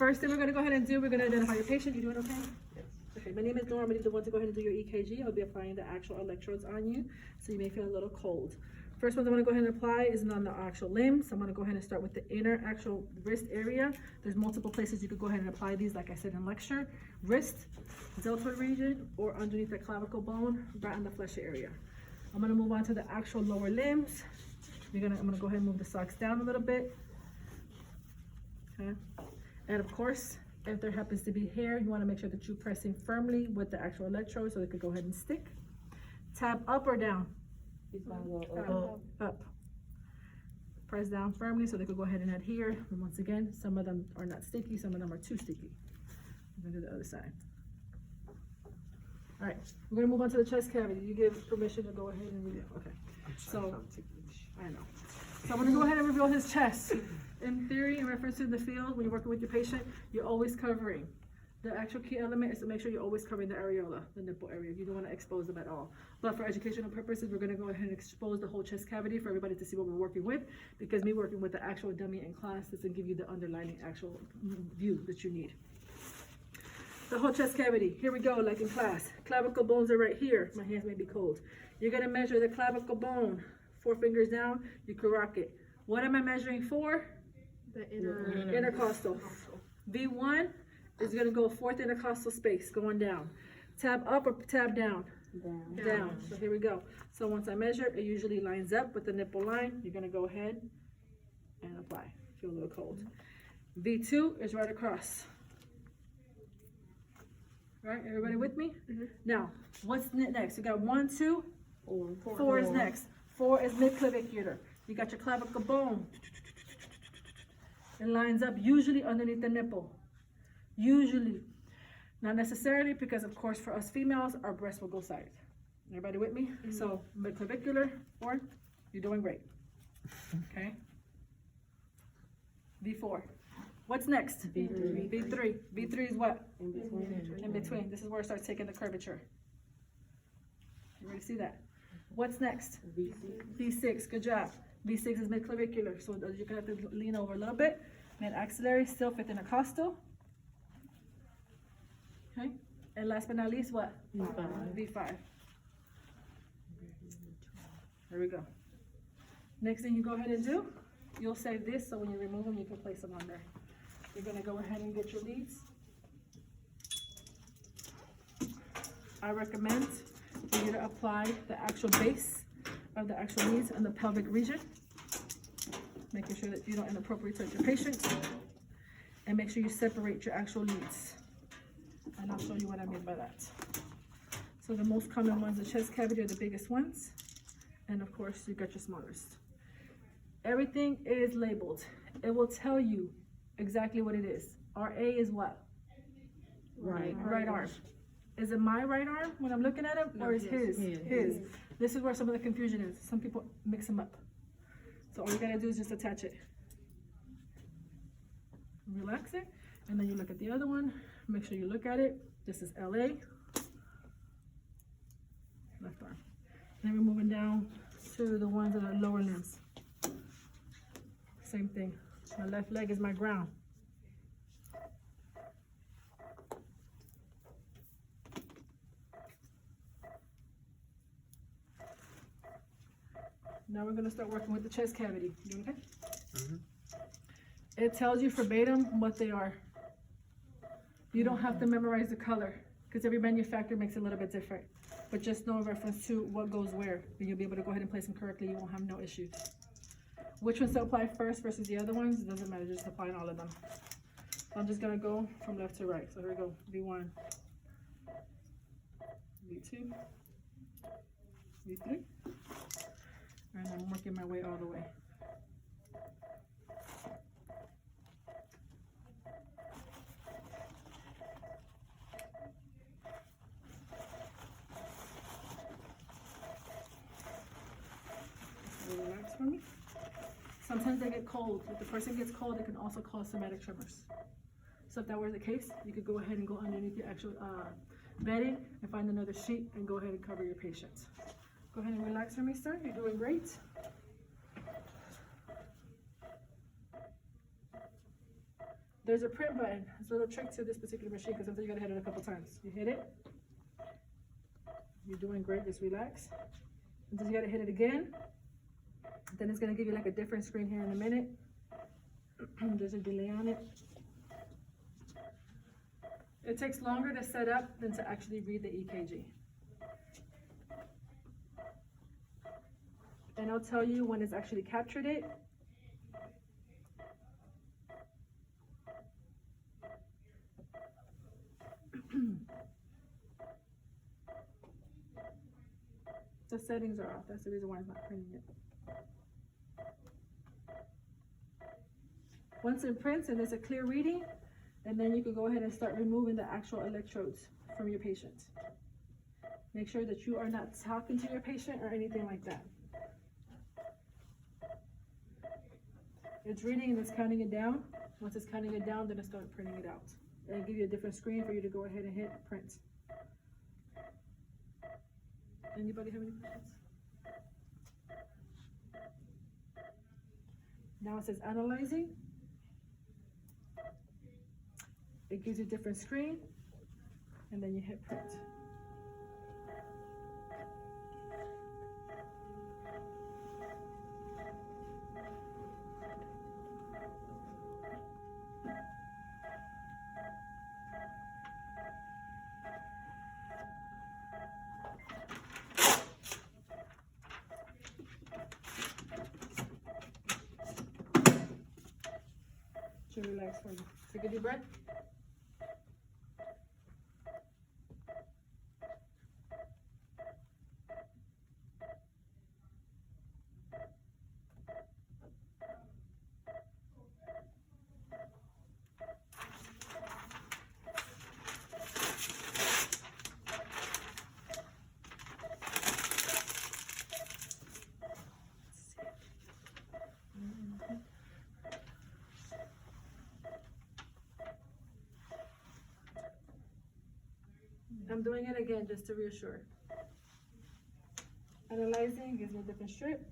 First thing we're gonna go ahead and do, we're gonna identify your patient. You doing okay? Yes. Okay, my name is Nora. I'm gonna be the one to go ahead and do your EKG. I'll be applying the actual electrodes on you, so you may feel a little cold. First one I'm gonna go ahead and apply is on the actual limb. So I'm gonna go ahead and start with the inner actual wrist area. There's multiple places you could go ahead and apply these, like I said in lecture. Wrist, deltoid region, or underneath the clavicle bone, right on the fleshy area. I'm gonna move on to the actual lower limbs. I'm gonna go ahead and move the socks down a little bit. Okay. And of course, if there happens to be hair, you wanna make sure that you're pressing firmly with the actual electrode so it could go ahead and stick. Tap up or down? Up. Press down firmly so they could go ahead and adhere. And once again, some of them are not sticky, some of them are too sticky. I'm gonna do the other side. All right, we're gonna move on to the chest cavity. You give permission to go ahead and reveal. Okay. So, I know. So I'm gonna go ahead and reveal his chest. In theory, in reference to the field, when you're working with your patient, you're always covering. The actual key element is to make sure you're always covering the areola, the nipple area. You don't want to expose them at all. But for educational purposes, we're going to go ahead and expose the whole chest cavity for everybody to see what we're working with, because me working with the actual dummy in class doesn't give you the underlying actual view that you need. The whole chest cavity, here we go, like in class. Clavicle bones are right here. My hands may be cold. You're going to measure the clavicle bone, 4 fingers down, you can rock it. What am I measuring for? The intercostal. V1 is going to go 4th intercostal space, going down. Tab up or tab down? Down. So here we go. So once I measure, it usually lines up with the nipple line. You're going to go ahead and apply. Feel a little cold. V2 is right across. Right, everybody with me? Now, what's next? You got 1, 2, 4 is next. 4 is midclavicular. You got your clavicle bone. It lines up usually underneath the nipple. Usually. Not necessarily, because of course for us females, our breasts will go side. Everybody with me? So midclavicular, or you're doing great. Okay. V4. What's next? V3. V3. V3 is what? In between. In between. This is where it starts taking the curvature. You ready to see that? What's next? V6. V6. Good job. V6 is midclavicular, so you're gonna have to lean over a little bit. Mid-axillary, still 5th intercostal. Okay. And last but not least, what? V5. V5. There we go. Next thing you go ahead and do, you'll save this so when you remove them, you can place them on there. You're gonna go ahead and get your leads. I recommend for you to apply the actual base of the actual leads in the pelvic region, making sure that you don't inappropriately touch your patient, and make sure you separate your actual leads. And I'll show you what I mean by that. So the most common ones, the chest cavity, are the biggest ones, and of course you got your smallest. Everything is labeled. It will tell you exactly what it is. RA is what? Right arm. Is it my right arm when I'm looking at him, or is his? His. This is where some of the confusion is. Some people mix them up. So all you gotta do is just attach it. Relax it, and then you look at the other one. Make sure you look at it. This is LA. Left arm. Then we're moving down to the ones that are lower limbs. Same thing. My left leg is my ground. Now we're gonna start working with the chest cavity. You okay? It tells you verbatim what they are. You don't have to memorize the color, because every manufacturer makes it a little bit different. But just know in reference to what goes where, and you'll be able to go ahead and place them correctly. You won't have no issues. Which ones to apply first versus the other ones, it doesn't matter, just applying all of them. So I'm just gonna go from left to right. So here we go, V1, V2, V3, and I'm working my way all the way. Relax for me. Sometimes they get cold. If the person gets cold, it can also cause somatic tremors. So if that were the case, you could go ahead and go underneath your actual bedding and find another sheet and go ahead and cover your patient. Go ahead and relax for me, sir. You're doing great. There's a print button. It's a little trick to this particular machine because sometimes you gotta hit it a couple times. You hit it. You're doing great, just relax. Until you gotta hit it again. Then it's gonna give you like a different screen here in a minute. There's a delay on it. It takes longer to set up than to actually read the EKG. And I'll tell you when it's actually captured it. The settings are off. That's the reason why it's not printing it. Once it prints and there's a clear reading, and then you can go ahead and start removing the actual electrodes from your patient. Make sure that you are not talking to your patient or anything like that. It's reading and it's counting it down. Once it's counting it down, then it starts printing it out. It'll give you a different screen for you to go ahead and hit print. Anybody have any questions? Now it says analyzing. It gives you a different screen, and then you hit print. Should relax for you. Take a deep breath. I'm doing it again just to reassure. Analyzing gives me a different strip.